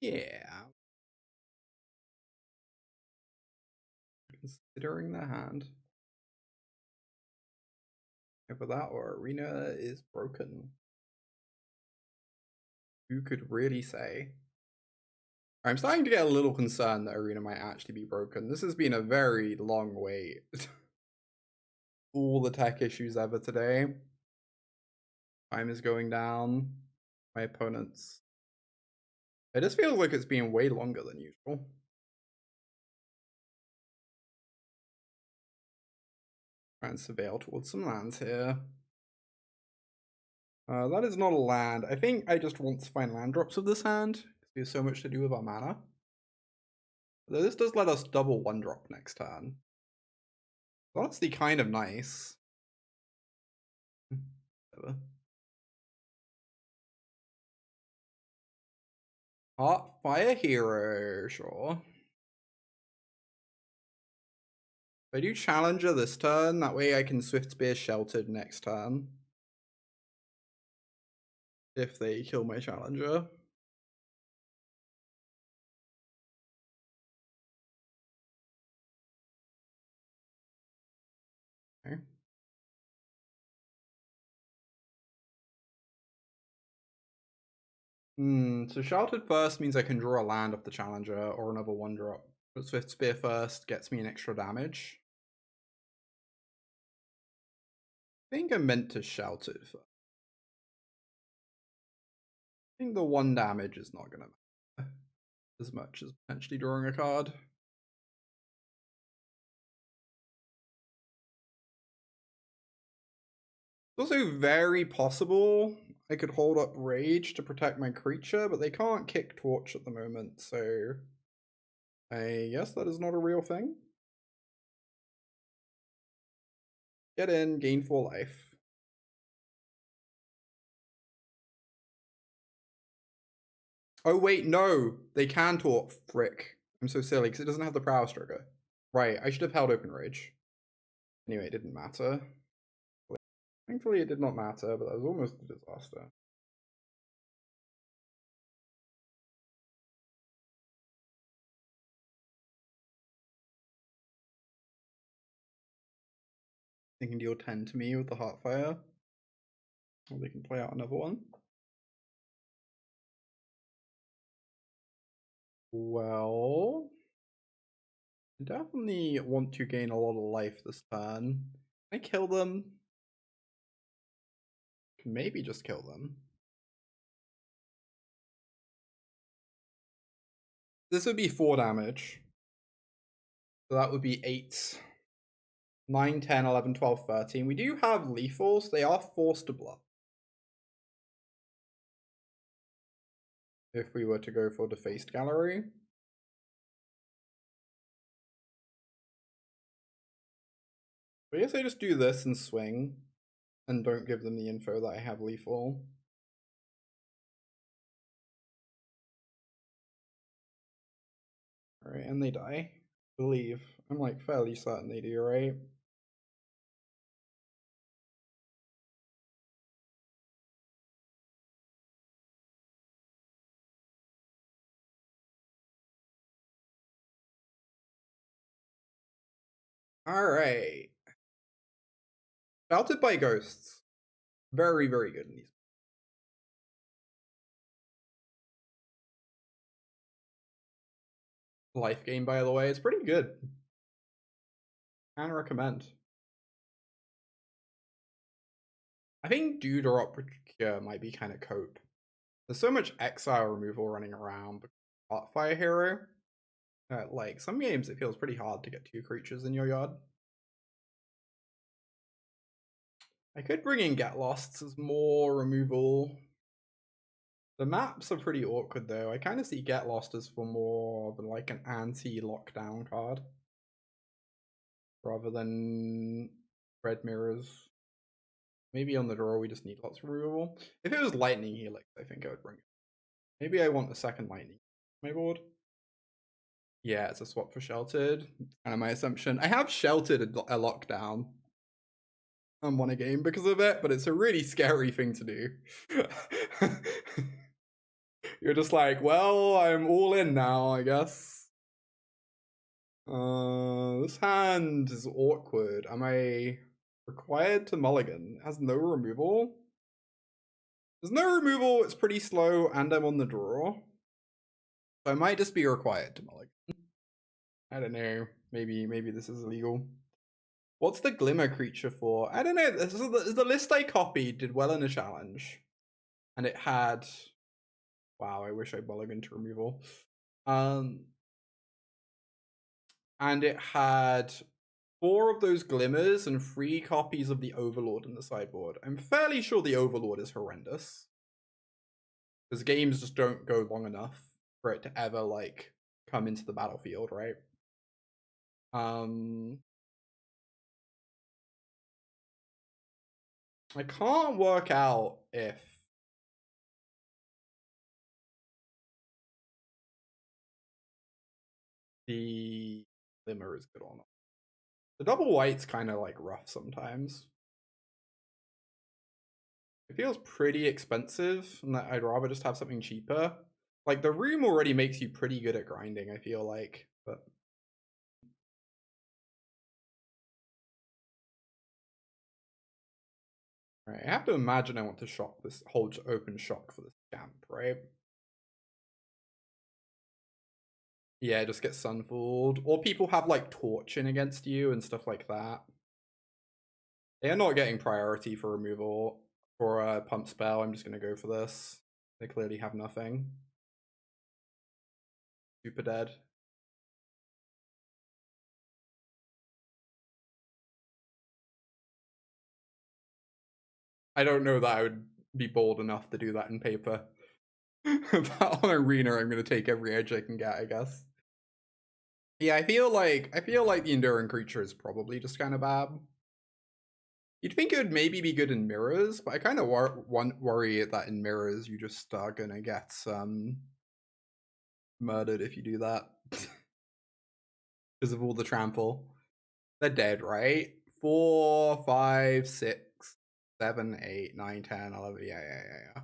Yeah. Considering the hand. Either that or Arena is broken. Who could really say? I'm starting to get a little concerned that Arena might actually be broken. This has been a very long wait. All the tech issues ever today. Time is going down. My opponents. It just feels like it's been way longer than usual. Try and surveil towards some lands here. That is not a land. I think I just want to find land drops with this hand. Because we have so much to do with our mana. Though this does let us double one drop next turn. It's honestly kind of nice. Heartfire Hero, sure. If I do Challenger this turn, that way I can Swiftspear Sheltered next turn. If they kill my Challenger. Okay. So Sheltered first means I can draw a land off the Challenger or another 1-drop. But Swiftspear first gets me an extra damage. I think I meant to Sheltered first. I think the 1 damage is not gonna matter as much as potentially drawing a card. It's also very possible I could hold up Rage to protect my creature, but they can't kick Torch at the moment, so I guess that is not a real thing. Get in, gain 4 life. Oh wait, no! They can Torch. Frick. I'm so silly, because it doesn't have the Prowess trigger. Right, I should have held open Rage. Anyway, it didn't matter. Thankfully it did not matter, but that was almost a disaster. They can deal 10 to me with the Heartfire. Or they can play out another one. Well, I definitely want to gain a lot of life this turn. Can I kill them? Can maybe just kill them. This would be 4 damage. So that would be 8, 9, 10, 11, 12, 13. We do have lethals. They are forced to bluff. If we were to go for Defaced Gallery. I guess I just do this and swing. And don't give them the info that I have lethal. Alright, and they die. I believe. I'm like fairly certain they do, right? Alright. Sheltered by Ghosts. Very, very good in these. Life gain, by the way, it's pretty good. Can recommend. I think Dewdrop Cure might be kind of cope. There's so much exile removal running around. Heartfire Hero. Like, some games it feels pretty hard to get 2 creatures in your yard. I could bring in Get Lost as more removal. The maps are pretty awkward though. I kind of see Get Lost as for more of like an anti-lockdown card. Rather than Red Mirrors. Maybe on the draw we just need lots of removal. If it was Lightning Helix, I think I would bring it. Maybe I want a second Lightning on my board. Yeah, it's a swap for Sheltered. Kind of my assumption. I have Sheltered a lockdown and won a game because of it, but it's a really scary thing to do. You're just like, well, I'm all in now, I guess. This hand is awkward. Am I required to mulligan? It has no removal. There's no removal, it's pretty slow, and I'm on the draw. So I might just be required to mulligan. I don't know. Maybe this is illegal. What's the Glimmer creature for? I don't know. This is the list I copied did well in a challenge. And it had... Wow, I wish I mulliganed to removal. And it had 4 of those Glimmers and 3 copies of the Overlord in the sideboard. I'm fairly sure the Overlord is horrendous. Because games just don't go long enough for it to ever, like, come into the battlefield, right? I can't work out if the Glimmer is good or not. The double white's kind of like rough sometimes. It feels pretty expensive, and I'd rather just have something cheaper. Like, the room already makes you pretty good at grinding, I feel like, but... Right, I have to imagine I want to shock this, hold open shock for the scamp, right? Yeah, just get sunfalled. Or people have, like, torching against you and stuff like that. They are not getting priority for removal. For a pump spell, I'm just going to go for this. They clearly have nothing. Super dead. I don't know that I would be bold enough to do that in paper. But on Arena, I'm going to take every edge I can get, I guess. Yeah, I feel like the Enduring creature is probably just kind of bad. You'd think it would maybe be good in mirrors, but I kind of worry that in mirrors you just are gonna get murdered if you do that because of all the trample. They're dead, right? 4, 5, 6, 7, 8, 9, 10, 11. Yeah.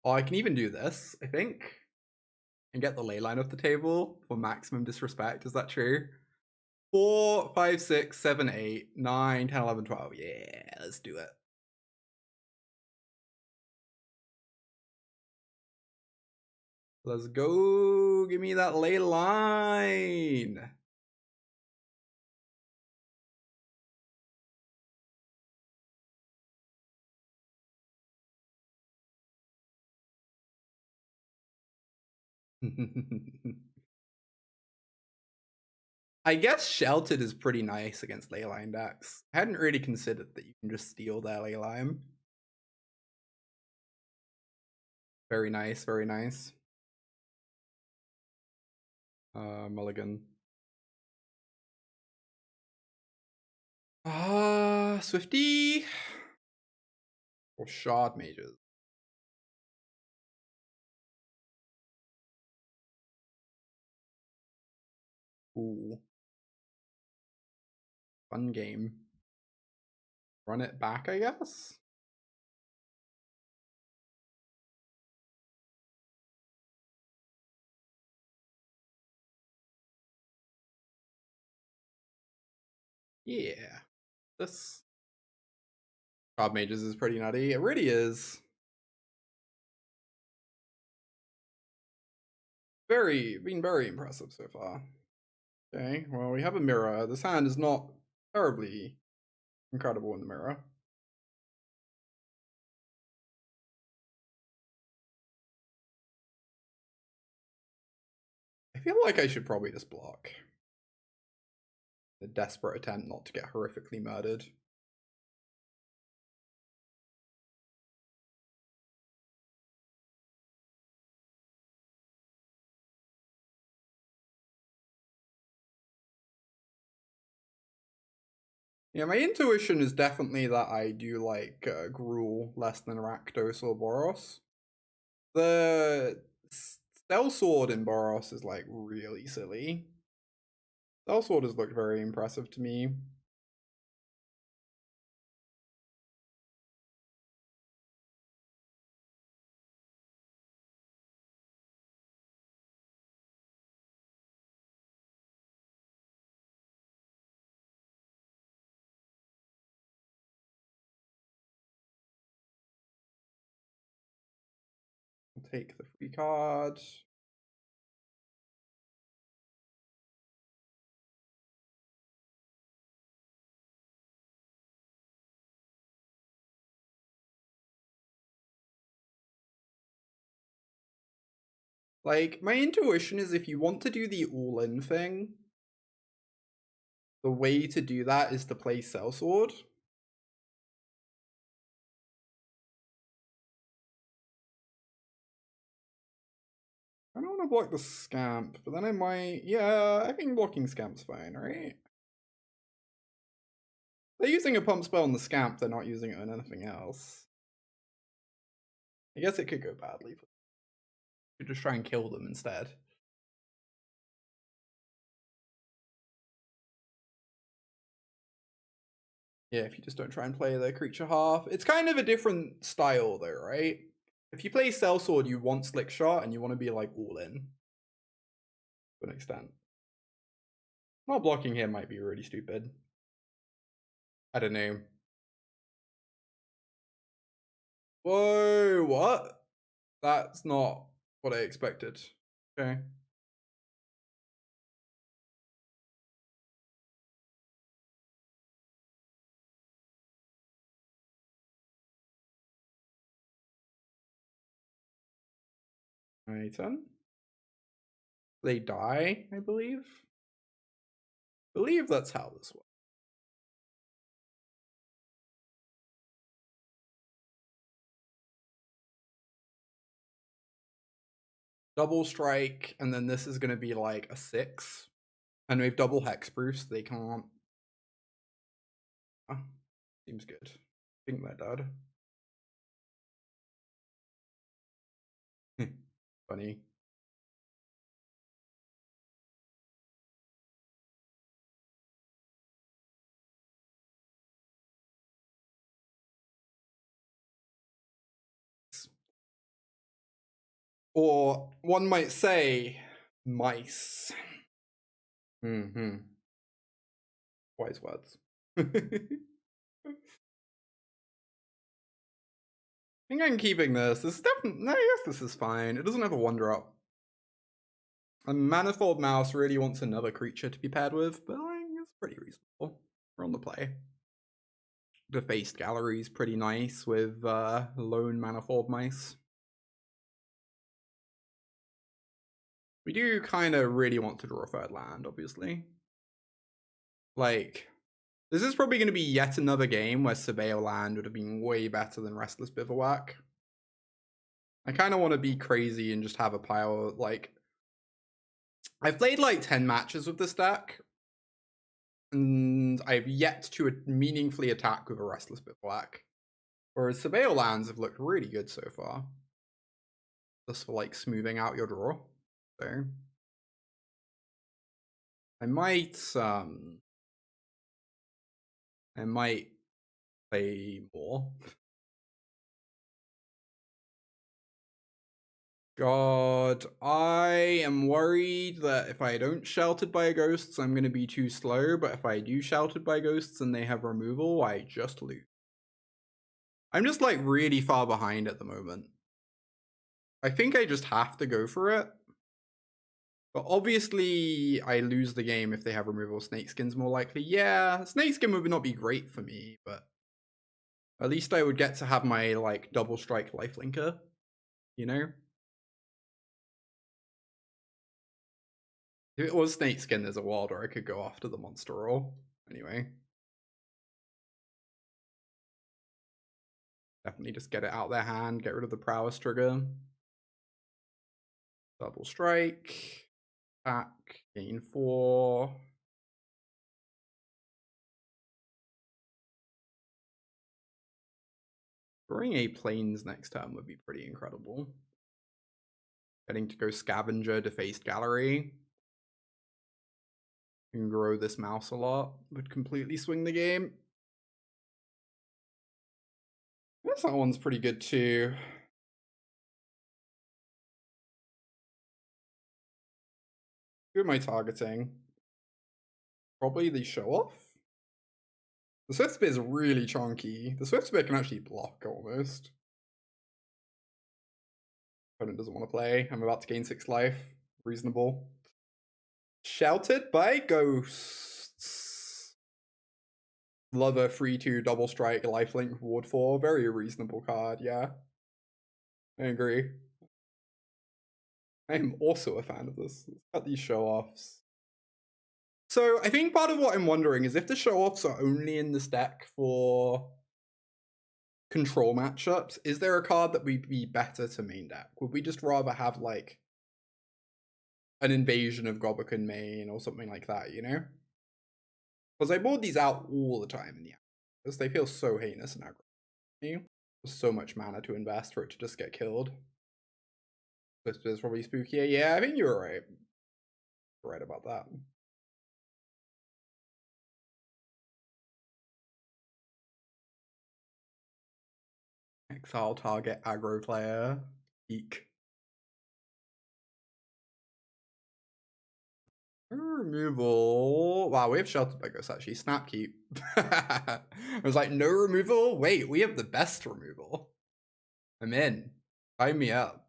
Oh, I can even do this, I think, and get the ley line off the table for maximum disrespect. Is that true? 4, 5, 6, 7, 8, 9, 10, 11, 12. Yeah, let's do it. Let's go. Give me that ley line. I guess Sheltered is pretty nice against Leyline decks. I hadn't really considered that you can just steal their Leyline. Very nice, very nice. Mulligan. Swifty or Shardmages. Ooh. Fun game. Run it back, I guess? Yeah. This Shardmages is pretty nutty. It really is. Been very impressive so far. Okay, well, we have a mirror. This hand is not terribly incredible in the mirror. I feel like I should probably just block. A desperate attempt not to get horrifically murdered. Yeah, my intuition is definitely that I do like Gruul less than Rakdos or Boros. The Sellsword in Boros is like really silly. Sellsword has looked very impressive to me. I'll take the free card. Like, my intuition is if you want to do the all-in thing, the way to do that is to play Sellsword. I don't want to block the Scamp, but then I might... Yeah, I think blocking Scamp's fine, right? They're using a pump spell on the Scamp, they're not using it on anything else. I guess it could go badly. You could just try and kill them instead. Yeah, if you just don't try and play the creature half. It's kind of a different style though, right? If you play Sellsword, you want Slickshot and you want to be like all in. To an extent. Not blocking here might be really stupid. I don't know. Whoa, what? That's not what I expected. Okay. My turn. They die, I believe. I believe that's how this works. Double strike, and then this is going to be like a 6. And we have double hexproof, so they can't. Oh, seems good. I think they're dead. Funny. Or one might say, mice. Mm-hmm. Wise words. I think I'm keeping this. This is definitely... No, I guess this is fine. It doesn't have a 1-drop. A Manifold Mouse really wants another creature to be paired with, but I think it's pretty reasonable. We're on the play. Defaced Gallery is pretty nice with lone Manifold Mice. We do kind of really want to draw a 3rd land, obviously. Like, this is probably going to be yet another game where Surveil Land would have been way better than Restless Bivouac. I kind of want to be crazy and just have a pile, like... I've played like 10 matches with this deck, and I've yet to meaningfully attack with a Restless Bivouac. Whereas Surveil Lands have looked really good so far. Just for like smoothing out your draw. So I might play more. God, I am worried that if I don't Sheltered by Ghosts, I'm going to be too slow, but if I do Sheltered by Ghosts and they have removal, I just lose. I'm just like really far behind at the moment. I think I just have to go for it. But obviously, I lose the game if they have removal. Snakeskin's more likely. Yeah, Snakeskin would not be great for me, but at least I would get to have my like double strike lifelinker, you know? If it was Snakeskin, there's a world where I could go after the monster roll. Anyway. Definitely just get it out their hand, get rid of the Prowess trigger. Double strike. Attack. Gain 4. Drawing a Plains next turn would be pretty incredible. Getting to go Scavenger, Defaced Gallery. Can grow this mouse a lot. Would completely swing the game. I guess that one's pretty good too. Who am I targeting? Probably the Show-Off? The Swiftspear is really chunky. The Swiftspear can actually block almost. Opponent doesn't want to play. I'm about to gain 6 life. Reasonable. Sheltered by Ghosts. Love a 3/2 double strike lifelink ward 4. Very reasonable card, yeah. I agree. I am also a fan of this. Let's cut these show-offs. So I think part of what I'm wondering is if the show-offs are only in this deck for control matchups, is there a card that would be better to main deck? Would we just rather have like an Invasion of Gobakhan main or something like that, you know? Because I board these out all the time in the app, because they feel so heinous and aggro. There's so much mana to invest for it to just get killed. This is probably spookier. Yeah, I think you're right. You're right about that. Exile target aggro player. Eek. Removal. Wow, we have Sheltered by Ghosts actually. Snap keep. I was like, no removal? Wait, we have the best removal. I'm in. Sign me up.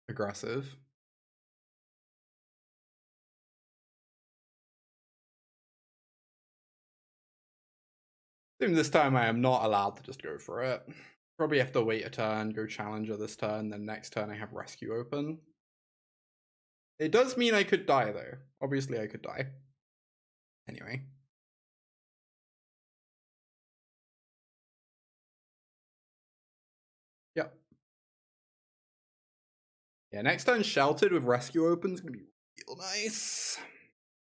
Aggressive. This time I am not allowed to just go for it. Probably have to wait a turn, go Challenger this turn, then next turn I have Rescue open. It does mean I could die though. Obviously I could die. Anyway. Yep. Yeah, next turn Sheltered with Rescue open is gonna be real nice.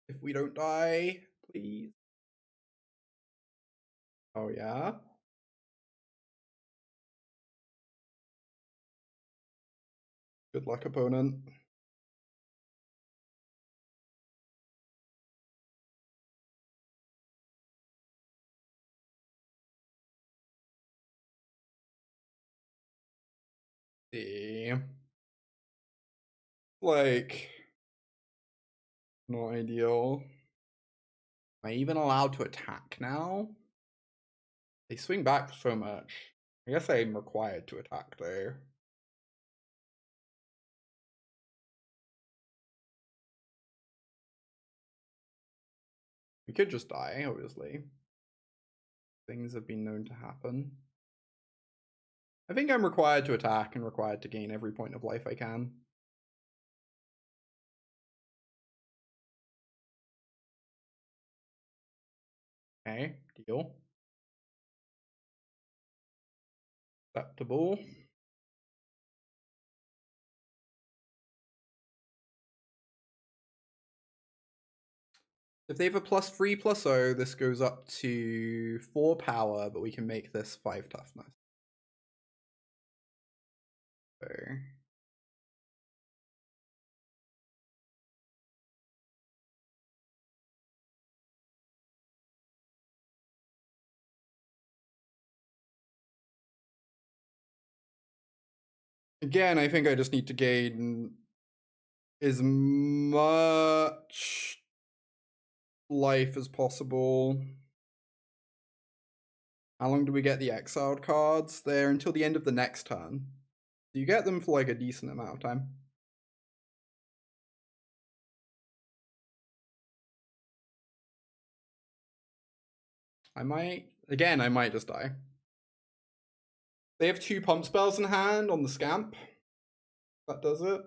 If we don't die, please. Oh yeah? Good luck, opponent. See. Like, not ideal. Am I even allowed to attack now? They swing back so much. I guess I'm required to attack though. We could just die, obviously. Things have been known to happen. I think I'm required to attack and required to gain every point of life I can. Okay, deal. Acceptable. If they have a +3/+0, this goes up to 4 power, but we can make this 5 toughness. So again, I think I just need to gain as much life as possible. How long do we get the exiled cards? They're until the end of the next turn. So you get them for like a decent amount of time. I might just die. They have 2 pump spells in hand on the Scamp. That does it.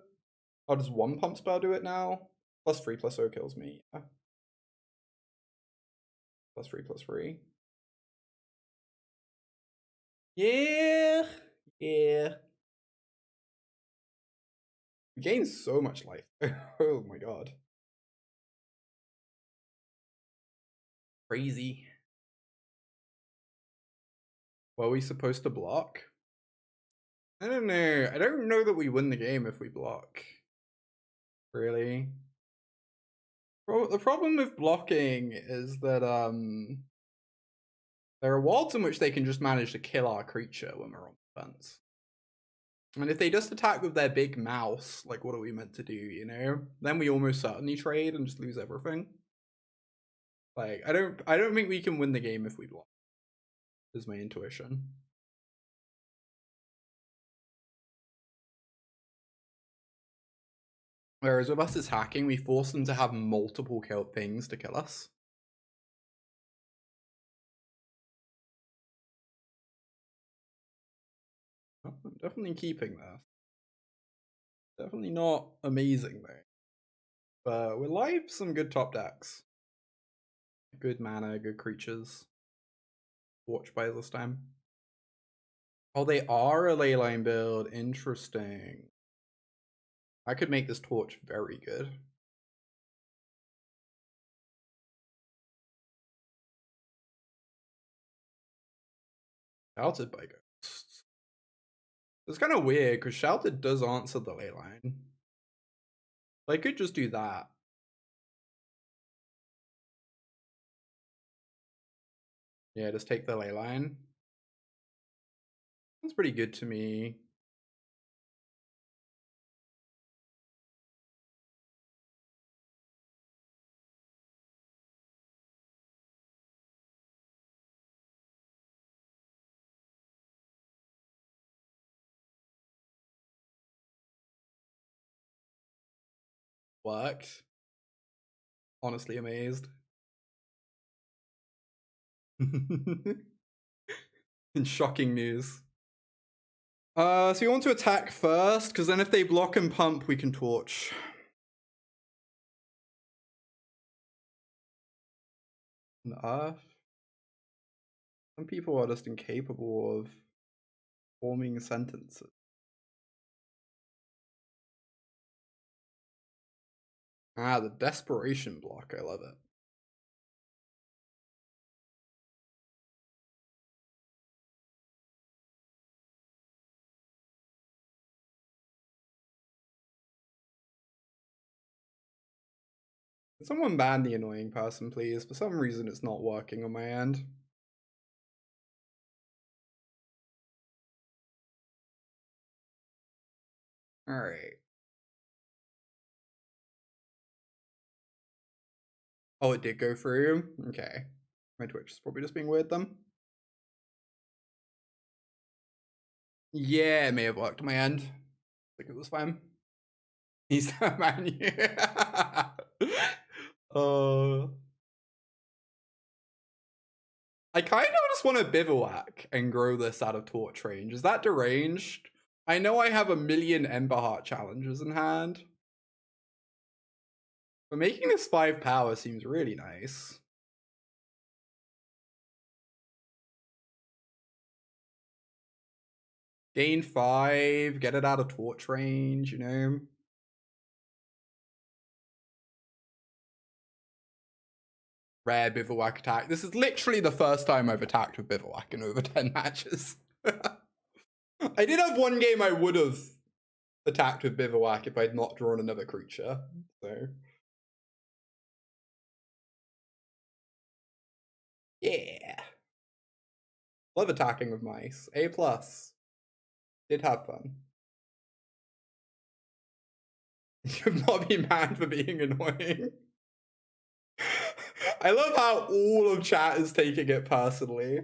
Oh, does 1 pump spell do it now? +3/+0 kills me. Yeah. +3/+3. Yeah. Yeah. We gain so much life. Oh my god. Crazy. Were we supposed to block? I don't know. I don't know that we win the game if we block. Really? The problem with blocking is that there are worlds in which they can just manage to kill our creature when we're on defense. And if they just attack with their big mouse, like what are we meant to do, you know? Then we almost certainly trade and just lose everything. Like, I don't think we can win the game if we block, is my intuition. Whereas with us as hacking, we force them to have multiple things to kill us. Oh, I'm definitely keeping this. Definitely not amazing though. But we're live some good top decks. Good mana, good creatures. Watch by this time. Oh, they are a leyline build. Interesting. I could make this torch very good. Shouted by Ghosts. It's kind of weird because Shouted does answer the leyline. I could just do that. Yeah, just take the leyline. That's pretty good to me. Worked. Honestly amazed. In shocking news. So you want to attack first, because then if they block and pump, we can torch. An Earth. Some people are just incapable of forming sentences. Ah, the desperation block. I love it. Can someone ban the annoying person, please? For some reason, it's not working on my end. Alright. Oh, it did go through? Okay. My Twitch is probably just being weird then. Yeah, it may have worked on my end. I think it was fine. He's that man. Yeah. I kind of just want to bivouac and grow this out of torch range. Is that deranged? I know I have a million Emberheart Challengers in hand. But making this 5 power seems really nice. Gain 5, get it out of torch range, you know? Rare bivouac attack. This is literally the first time I've attacked with bivouac in over 10 matches. I did have one game I would have attacked with bivouac if I'd not drawn another creature. So yeah. Love attacking with mice. A+. Did have fun. You've not been banned for being annoying. I love how all of chat is taking it personally.